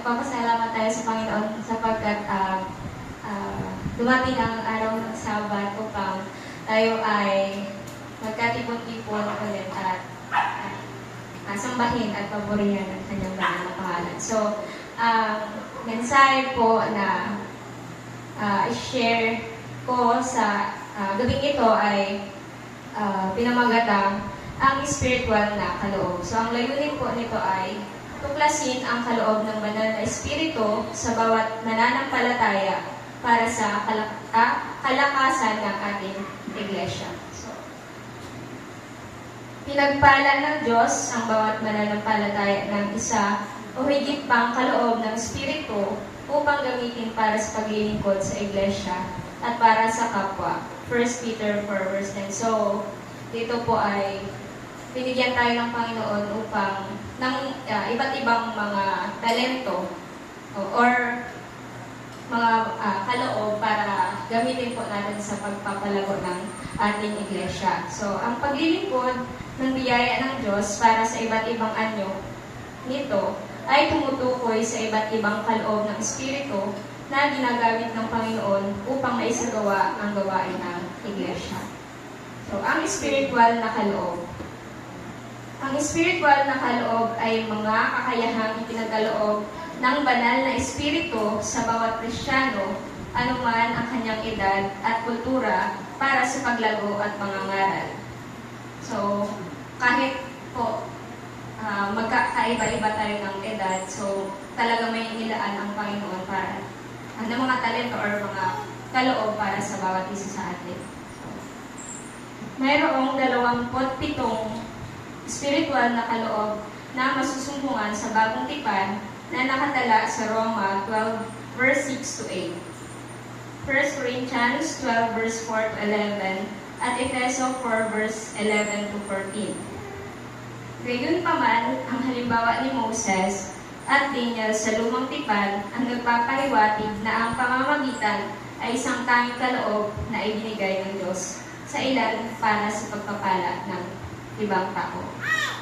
nagpapasalamat tayo sa Panginoon sapagkat dumating ang araw ng Sabat upang tayo ay magkatipon-tipon ulit at sambahin at paborihan ang kanyang banal na pangalan. So, mensahe po na i-share ko sa gabing ito ay pinamagatang ang spiritual na kaloob. So, ang layunin po nito ay tuklasin ang kaloob ng banal na espiritu sa bawat mananampalataya para sa kalakasan ng ating iglesia. So, pinagpala ng Diyos ang bawat mananampalataya ng isa o higit pang kaloob ng espiritu upang gamitin para sa paglilingkod sa iglesia at para sa kapwa. 1 Peter 4 verse 10. So, dito po ay binigyan tayo ng Panginoon upang ng iba't ibang mga talento or mga kaloob para gamitin po natin sa pagpapalago ng ating iglesia. So, ang paglilingkod ng biyaya ng Diyos para sa iba't ibang anyo nito ay tumutukoy sa iba't ibang kaloob ng Espiritu na ginagamit ng Panginoon upang maisagawa ang gawain ng iglesia. So, ang spiritual na kaloob. Ang spiritual na kaloob ay mga kakayahang ipinagkaloob ng banal na espiritu sa bawat Kristiyano, anuman ang kanyang edad at kultura para sa paglago at pangangaral. So, kahit po magkakaiba-iba tayo ng edad, so talaga may inilaan ang Panginoon para ng mga talento or mga kaloob para sa bawat isa sa atin. So, mayroong 27 spiritual na kaloob na masusumbungan sa bagong tipan na nakatala sa Roma 12 verse 6 to 8, 1 Corinthians 12 verse 4 to 11, at Efeso 4 verse 11 to 14. Gayunpaman, ang halimbawa ni Moses at Daniel sa lumang tipan ang nagpapahiwatig na ang pamamagitan ay isang tanging kaloob na ibinigay ng Diyos sa ilan para sa pagpapala ng ibang tao.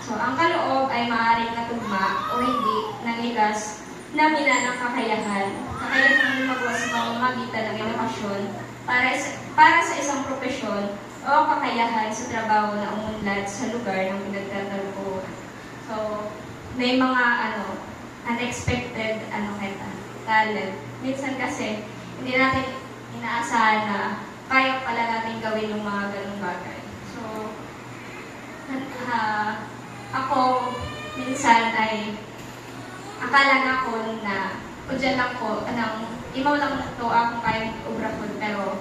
So, ang kaloob ay maaaring natugma o hindi ng likas na ng kakayahan lumagawa sa pamamagitan ng edukasyon para sa isang propesyon o kakayahan sa trabaho na umunlad sa lugar ng pinagtatrabahuan. So, may mga unexpected talent. Minsan kasi, hindi natin inaasahan na kaya pala natin gawin yung mga ganung bagay. So, ako, minsan ay akala na ko na dyan lang ko, imaw lang to akong kayang ubra ko, pero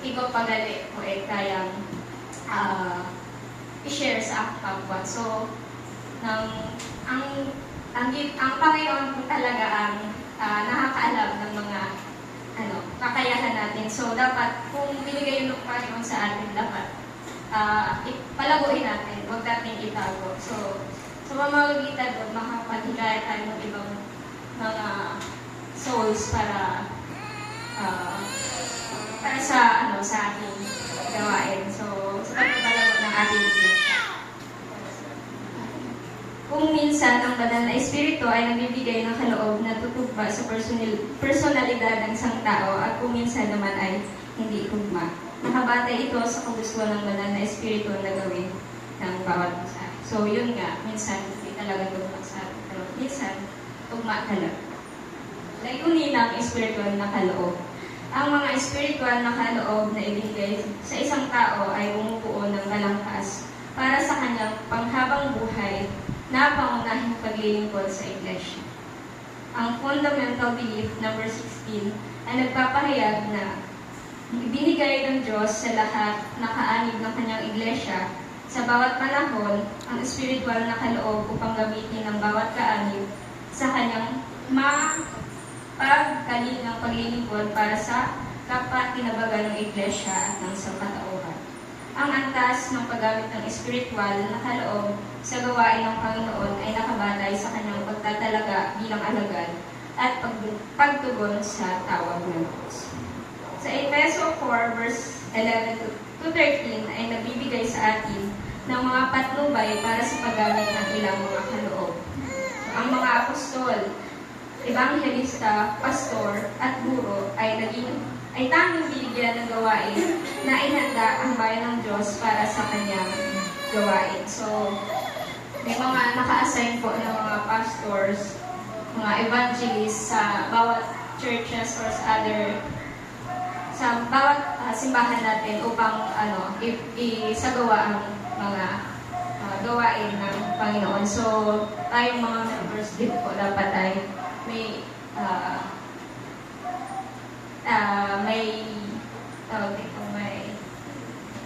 ikaw pagali ko kayang i-share sa akong kapwa. So, ang Panginoon po talaga ang nakakaalam ng mga kakayahan natin. So, dapat, kung binigay yung Panginoon sa atin, dapat palaguin natin, huwag natin itago. So, sa pamamagitan doon, makapagigaya tayo ng ibang mga souls para sa ating gawain. So, sa pagpapalago ng ating iglesia. Kung minsan ang banal na espiritu ay nagbibigay ng kaloob na tutugma sa personalidad ng isang tao at kung minsan naman ay hindi tugma. Nakabatay ito sa kagustuhan ng banal na espiritu na gawin ng bawat isa. So, yun nga, minsan hindi talaga tugma sa atin, pero minsan tugma talaga. Layunin ng espiritual na kaloob. Ang mga espiritual na kaloob na ibinigay sa isang tao ay bumubuo ng balangkas para sa kanyang panghabang buhay na pangunahing paglilingkod sa iglesia. Ang fundamental belief number 16 ay nagpapahayag na ibinigay ng Diyos sa lahat na kaanib ng kanyang iglesia sa bawat panahon ang espiritual na kaloob upang gamitin ng bawat kaanib sa kanyang pagkalingang paglilingkod para sa kapakinabagan ng iglesia at ng sangkatauhan. Ang antas ng paggamit ng espiritual na kaloob sa gawain ng Panginoon ay nakabatay sa kanyang pagtatalaga bilang alagad at pagtugon sa tawag ng Diyos. Sa Efeso 4 verse 11 to 13 ay nabibigay sa atin ng mga patnubay para sa paggamit ng ilang mga kaloob. So, ang mga apostol ebanghelista, pastor, at guro ay tanging binigyan ng gawain na inanda ang bayan ng Diyos para sa kanyang gawain. So, may mga naka-assign po ng mga pastors, mga evangelists sa bawat churches or sa bawat simbahan natin upang isagawa ang mga gawain ng Panginoon. So, tayong mga members din po dapat ay may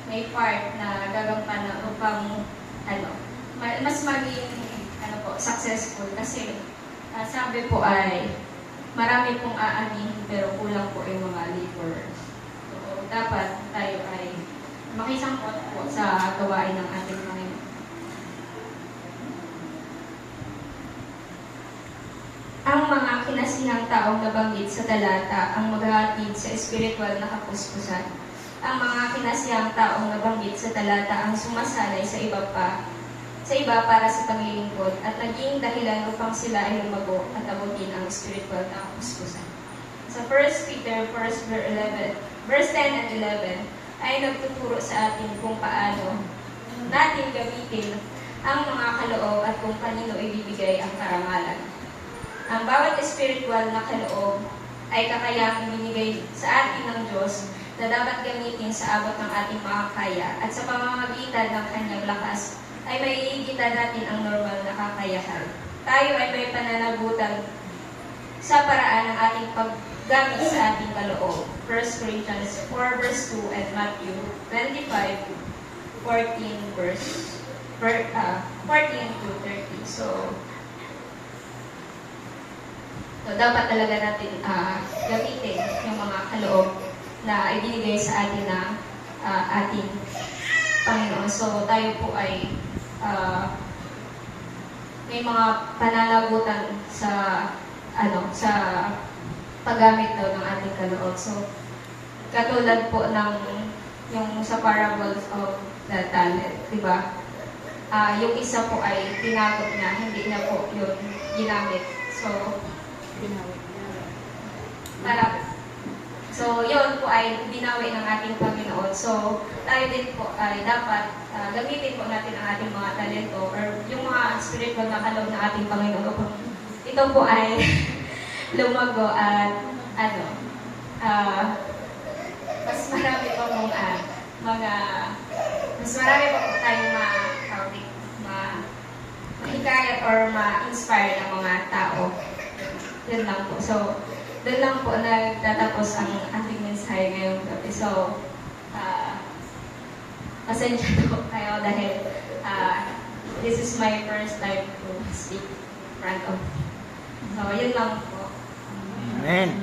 may part na gagampanan upang mas maging successful kasi sabi po ay marami pong aanihin pero kulang po yung mga laborers. So, dapat tayo ay makisangkot po sa gawain ng ating Panginoon. Ang mga kinasihang taong nabanggit sa talata ang maghahatid sa espiritual na kapuspusan. Ang mga kinasihang taong nabanggit sa talata ang sumasalay sa iba para sa paglilingkod at naging dahilan upang sila ay lumago at abutin ang spiritual na kapuspusan. Sa 1 Peter 1 verse 10 and 11 ay nagtuturo sa atin kung paano natin gamitin ang mga kaloob at kung kanino ibibigay ang karangalan. Ang bawat spiritual na kaloob ay kakayahang binigay sa atin ng Diyos na dapat gamitin sa abot ng ating makakaya at sa pamamagitan ng kanyang lakas ay maiigitan natin ang normal na kakayahan. Tayo ay may pananagutan sa paraan ng ating paggamit sa ating kaloob. 1 Corinthians 4 verse 2 and Matthew 25, 14 verse 14 to 30. So, dapat talaga natin gamitin yung mga kaloob na ibinigay sa atin ng ating Panginoon. So, tayo po ay may mga pananagutan sa sa paggamit daw ng ating kaloob. So, katulad po ng yung sa parables of the talent, di ba? Yung isa po ay tinagot niya, hindi na po yun ginamit. So, yun po ay binawi ng ating Panginoon. So, tayo din po ay dapat gamitin po natin ang ating mga talento or yung mga spiritual na kaloob ng ating Panginoon. Ito po ay lumago at mas marami pa mong mas marami pa po tayong mahikayat or ma-inspire ng mga tao. Yun lang po. So, doon lang po nagtatapos ang ating mensahe ngayong gabi. So, pasensya po kayo dahil this is my first time to speak in front of. So, yun lang po. Amen.